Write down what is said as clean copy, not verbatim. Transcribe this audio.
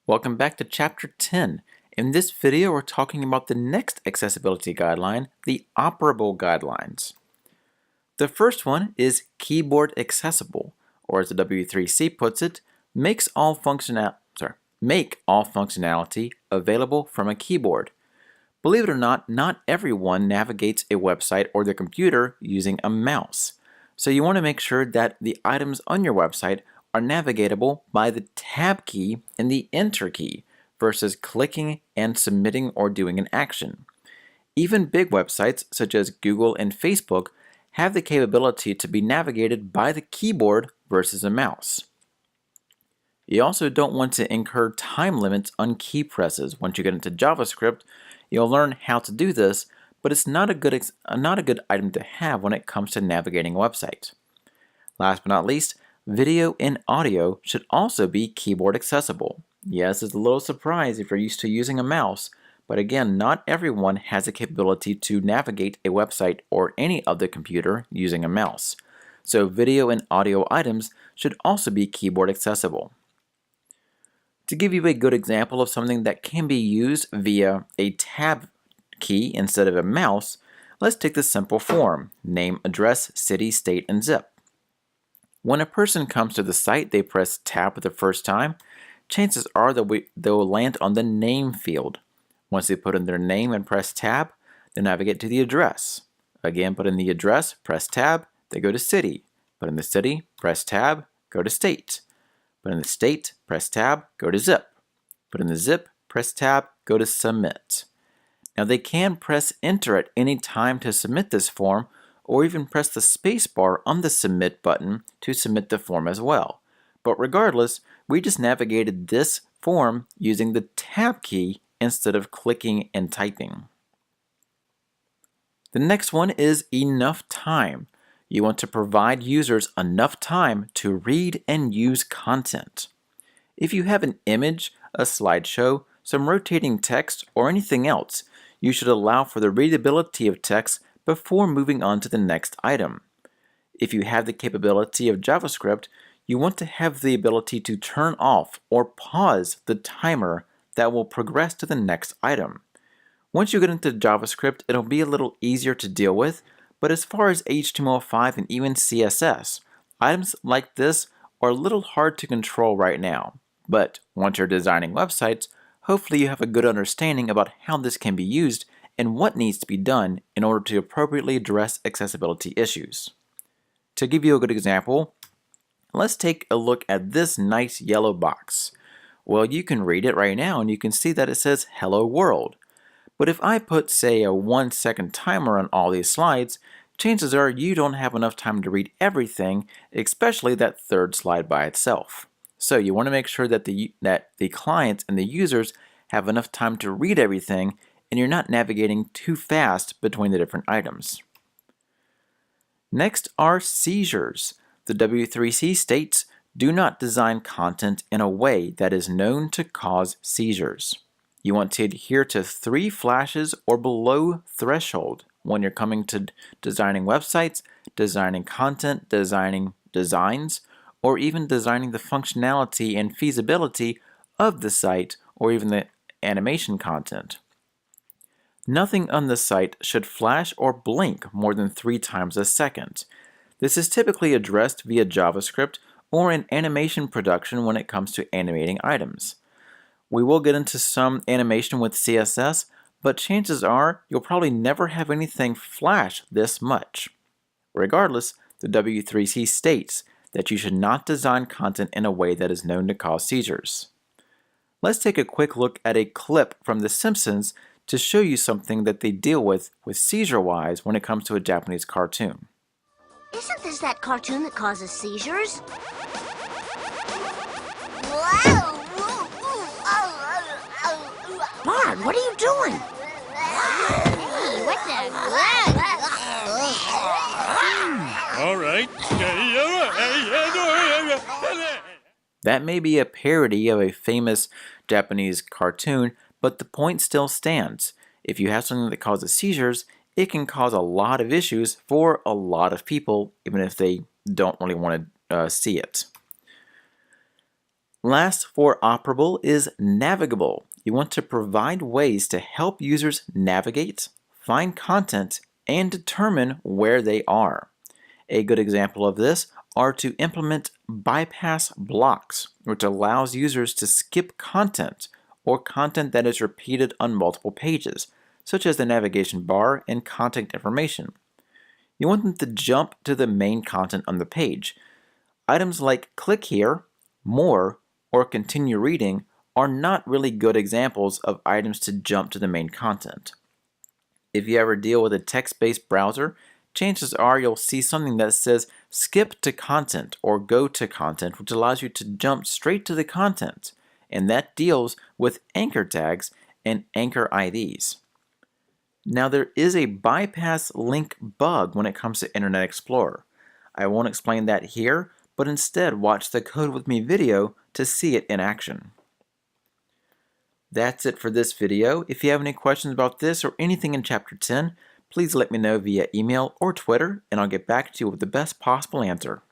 Welcome back to Chapter 10. In this video, we're talking about the next accessibility guideline, the Operable guidelines. The first one is keyboard accessible, or as the W3C puts it, make all functionality available from a keyboard. Believe it or not everyone navigates a website or their computer using a mouse. So you want to make sure that the items on your website are navigatable by the Tab key and the Enter key versus clicking and submitting or doing an action. Even big websites such as Google and Facebook have the capability to be navigated by the keyboard versus a mouse. You also don't want to incur time limits on key presses. Once you get into JavaScript, you'll learn how to do this, but it's not a good item to have when it comes to navigating a website. Last but not least, video and audio should also be keyboard accessible. Yes, it's a little surprise if you're used to using a mouse, but again, not everyone has the capability to navigate a website or any other computer using a mouse. So video and audio items should also be keyboard accessible. To give you a good example of something that can be used via a Tab key instead of a mouse, let's take the simple form: name, address, city, state, and zip. When a person comes to the site, they press Tab for the first time. Chances are they'll land on the name field. Once they put in their name and press Tab, they navigate to the address. Again, put in the address, press Tab, they go to city. Put in the city, press Tab, go to state. Put in the state, press Tab, go to zip. Put in the zip, press Tab, go to submit. Now they can press Enter at any time to submit this form, or even press the space bar on the submit button to submit the form as well. But regardless, we just navigated this form using the Tab key instead of clicking and typing. The next one is enough time. You want to provide users enough time to read and use content. If you have an image, a slideshow, some rotating text, or anything else, you should allow for the readability of text before moving on to the next item. If you have the capability of JavaScript, you want to have the ability to turn off or pause the timer that will progress to the next item. Once you get into JavaScript, it'll be a little easier to deal with, but as far as HTML5 and even CSS, items like this are a little hard to control right now. But once you're designing websites, hopefully you have a good understanding about how this can be used and what needs to be done in order to appropriately address accessibility issues. To give you a good example, let's take a look at this nice yellow box. Well, you can read it right now and you can see that it says Hello World. But if I put, say, a 1-second timer on all these slides, chances are you don't have enough time to read everything, especially that third slide by itself. So you want to make sure that the clients and the users have enough time to read everything and you're not navigating too fast between the different items. Next are seizures. The W3C states, do not design content in a way that is known to cause seizures. You want to adhere to 3 flashes or below threshold when you're coming to designing websites, designing content, designing designs, or even designing the functionality and feasibility of the site or even the animation content. Nothing on the site should flash or blink more than 3 times a second. This is typically addressed via JavaScript or in animation production when it comes to animating items. We will get into some animation with CSS, but chances are you'll probably never have anything flash this much. Regardless, the W3C states that you should not design content in a way that is known to cause seizures. Let's take a quick look at a clip from The Simpsons to show you something that they deal with seizure-wise when it comes to a Japanese cartoon. Isn't this that cartoon that causes seizures? Bart, what are you doing? Hey, what the? All right. That may be a parody of a famous Japanese cartoon, but the point still stands. If you have something that causes seizures, it can cause a lot of issues for a lot of people, even if they don't really want to see it. Last for operable is navigable. You want to provide ways to help users navigate, find content, and determine where they are. A good example of this are to implement bypass blocks, which allows users to skip content or content that is repeated on multiple pages, such as the navigation bar and contact information. You want them to jump to the main content on the page. Items like click here, more, or continue reading are not really good examples of items to jump to the main content. If you ever deal with a text-based browser, chances are you'll see something that says skip to content or go to content, which allows you to jump straight to the content, and that deals with anchor tags and anchor IDs. Now there is a bypass link bug when it comes to Internet Explorer. I won't explain that here, but instead watch the Code With Me video to see it in action. That's it for this video. If you have any questions about this or anything in Chapter 10, please let me know via email or Twitter, and I'll get back to you with the best possible answer.